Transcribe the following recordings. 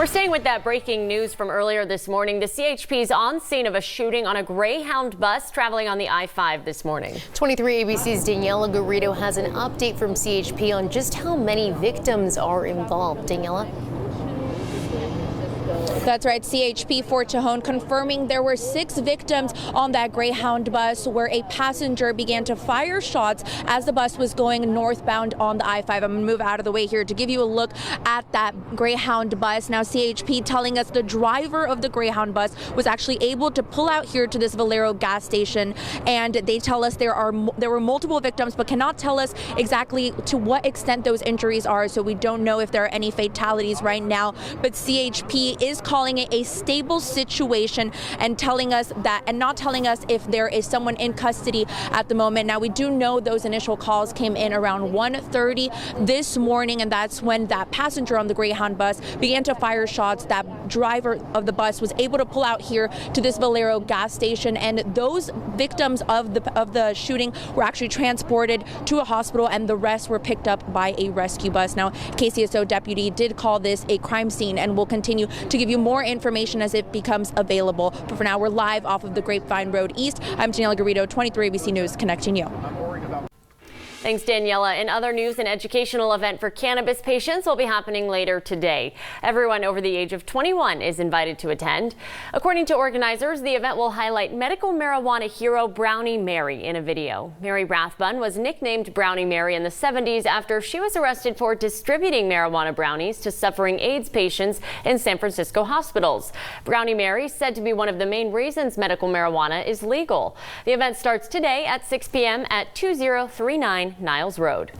We're staying with that breaking news from earlier this morning. The CHP is on scene of a shooting on a Greyhound bus traveling on the I-5 this morning. 23 ABC's Daniela Garrido has an update from CHP on just how many victims are involved. Daniela? That's right. CHP Fort Tejon confirming there were 6 victims on that Greyhound bus where a passenger began to fire shots as the bus was going northbound on the I-5. I'm going to move out of the way here to give you a look at that Greyhound bus. Now, CHP telling us the driver of the Greyhound bus was actually able to pull out here to this Valero gas station, and they tell us there were multiple victims, but cannot tell us exactly to what extent those injuries are, so we don't know if there are any fatalities right now. But CHP is calling it a stable situation and telling us that, and not telling us if there is someone in custody at the moment. Now, we do know those initial calls came in around 1:30 this morning, and that's when that passenger on the Greyhound bus began to fire shots. That driver of the bus was able to pull out here to this Valero gas station, and those victims of the shooting were actually transported to a hospital, and the rest were picked up by a rescue bus. Now, KCSO deputy did call this a crime scene and will continue to give you more information as it becomes available. But for now, we're live off of the Grapevine Road East. I'm Daniela Garrido, 23 ABC News, connecting you. Thanks, Daniela. In other news, an educational event for cannabis patients will be happening later today. Everyone over the age of 21 is invited to attend. According to organizers, the event will highlight medical marijuana hero Brownie Mary in a video. Mary Rathbun was nicknamed Brownie Mary in the 70s after she was arrested for distributing marijuana brownies to suffering AIDS patients in San Francisco hospitals. Brownie Mary said to be one of the main reasons medical marijuana is legal. The event starts today at 6 p.m. at 2039 Niles Road.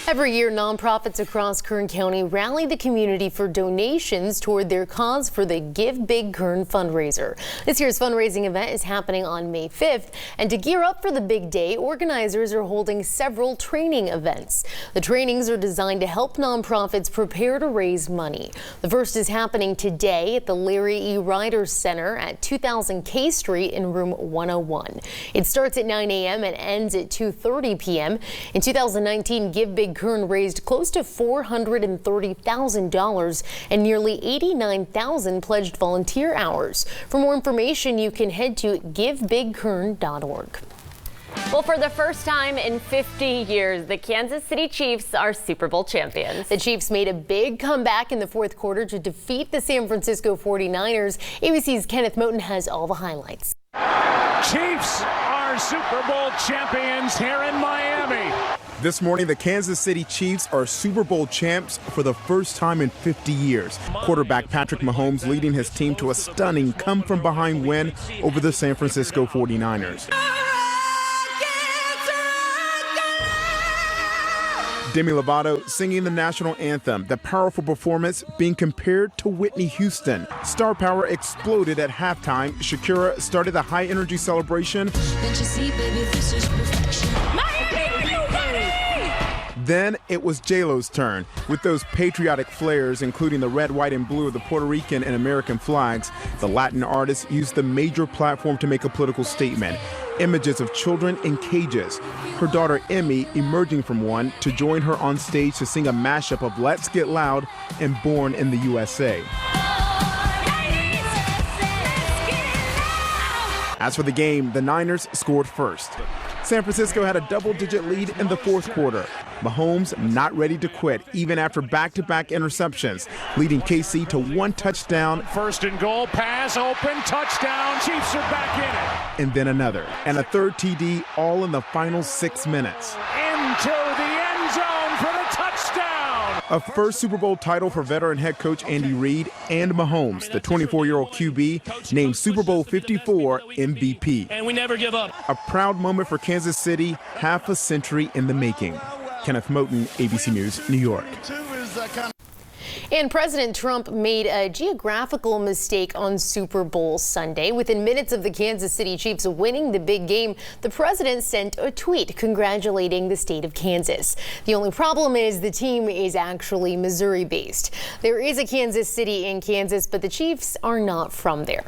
Every year, nonprofits across Kern County rally the community for donations toward their cause for the Give Big Kern fundraiser. This year's fundraising event is happening on May 5th, and to gear up for the big day, organizers are holding several training events. The trainings are designed to help nonprofits prepare to raise money. The first is happening today at the Larry E. Ryder Center at 2000 K Street in room 101. It starts at 9 a.m. and ends at 2:30 p.m. In 2019, Give Big Kern raised close to $430,000 and nearly 89,000 pledged volunteer hours. For more information, you can head to givebigkern.org. Well, for the first time in 50 years, the Kansas City Chiefs are Super Bowl champions. The Chiefs made a big comeback in the fourth quarter to defeat the San Francisco 49ers. ABC's Kenneth Moten has all the highlights. Chiefs are Super Bowl champions here in Miami. This morning, the Kansas City Chiefs are Super Bowl champs for the first time in 50 years. Quarterback Patrick Mahomes leading his team to a stunning come-from-behind win over the San Francisco 49ers. Demi Lovato singing the national anthem, the powerful performance being compared to Whitney Houston. Star power exploded at halftime. Shakira started a high-energy celebration. Then it was J-Lo's turn. With those patriotic flares, including the red, white, and blue of the Puerto Rican and American flags, the Latin artist used the major platform to make a political statement. Images of children in cages. Her daughter Emmy emerging from one to join her on stage to sing a mashup of Let's Get Loud and Born in the USA. As for the game, the Niners scored first. San Francisco had a double-digit lead in the fourth quarter. Mahomes not ready to quit, even after back-to-back interceptions, leading KC to one touchdown. First and goal, pass, open, touchdown. Chiefs are back in it. And then another, and a third TD, all in the final 6 minutes. Into the end zone for the touchdown. A first Super Bowl title for veteran head coach Andy Reid, and Mahomes, the 24-year-old QB, named Super Bowl 54 MVP. And we never give up. A proud moment for Kansas City, half a century in the making. Kenneth Moten, ABC News, New York. And President Trump made a geographical mistake on Super Bowl Sunday. Within minutes of the Kansas City Chiefs winning the big game, the president sent a tweet congratulating the state of Kansas. The only problem is the team is actually Missouri-based. There is a Kansas City in Kansas, but the Chiefs are not from there.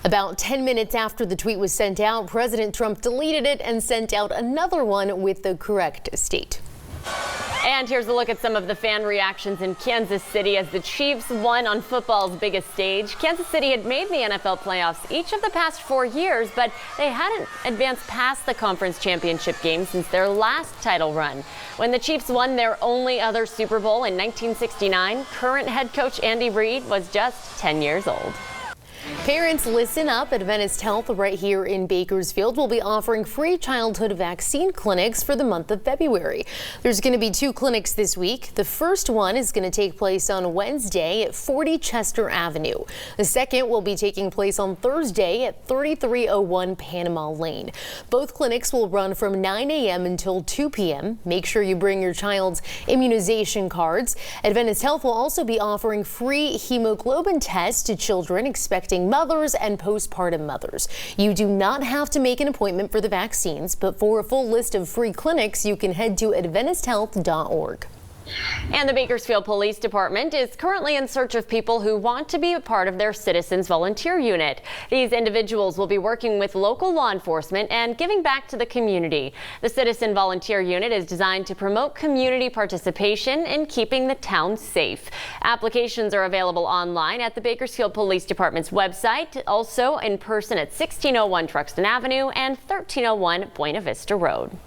About 10 minutes after the tweet was sent out, President Trump deleted it and sent out another one with the correct state. And here's a look at some of the fan reactions in Kansas City as the Chiefs won on football's biggest stage. Kansas City had made the NFL playoffs each of the past 4 years, but they hadn't advanced past the conference championship game since their last title run. When the Chiefs won their only other Super Bowl in 1969, current head coach Andy Reid was just 10 years old. Parents, listen up. Adventist Health right here in Bakersfield will be offering free childhood vaccine clinics for the month of February. There's going to be 2 clinics this week. The first one is going to take place on Wednesday at 40 Chester Avenue. The second will be taking place on Thursday at 3301 Panama Lane. Both clinics will run from 9 a.m. until 2 p.m. Make sure you bring your child's immunization cards. Adventist Health will also be offering free hemoglobin tests to children expecting mothers and postpartum mothers. You do not have to make an appointment for the vaccines, but for a full list of free clinics, you can head to adventisthealth.org. And the Bakersfield Police Department is currently in search of people who want to be a part of their Citizens Volunteer Unit. These individuals will be working with local law enforcement and giving back to the community. The Citizen Volunteer Unit is designed to promote community participation in keeping the town safe. Applications are available online at the Bakersfield Police Department's website, also in person at 1601 Truxton Avenue and 1301 Buena Vista Road.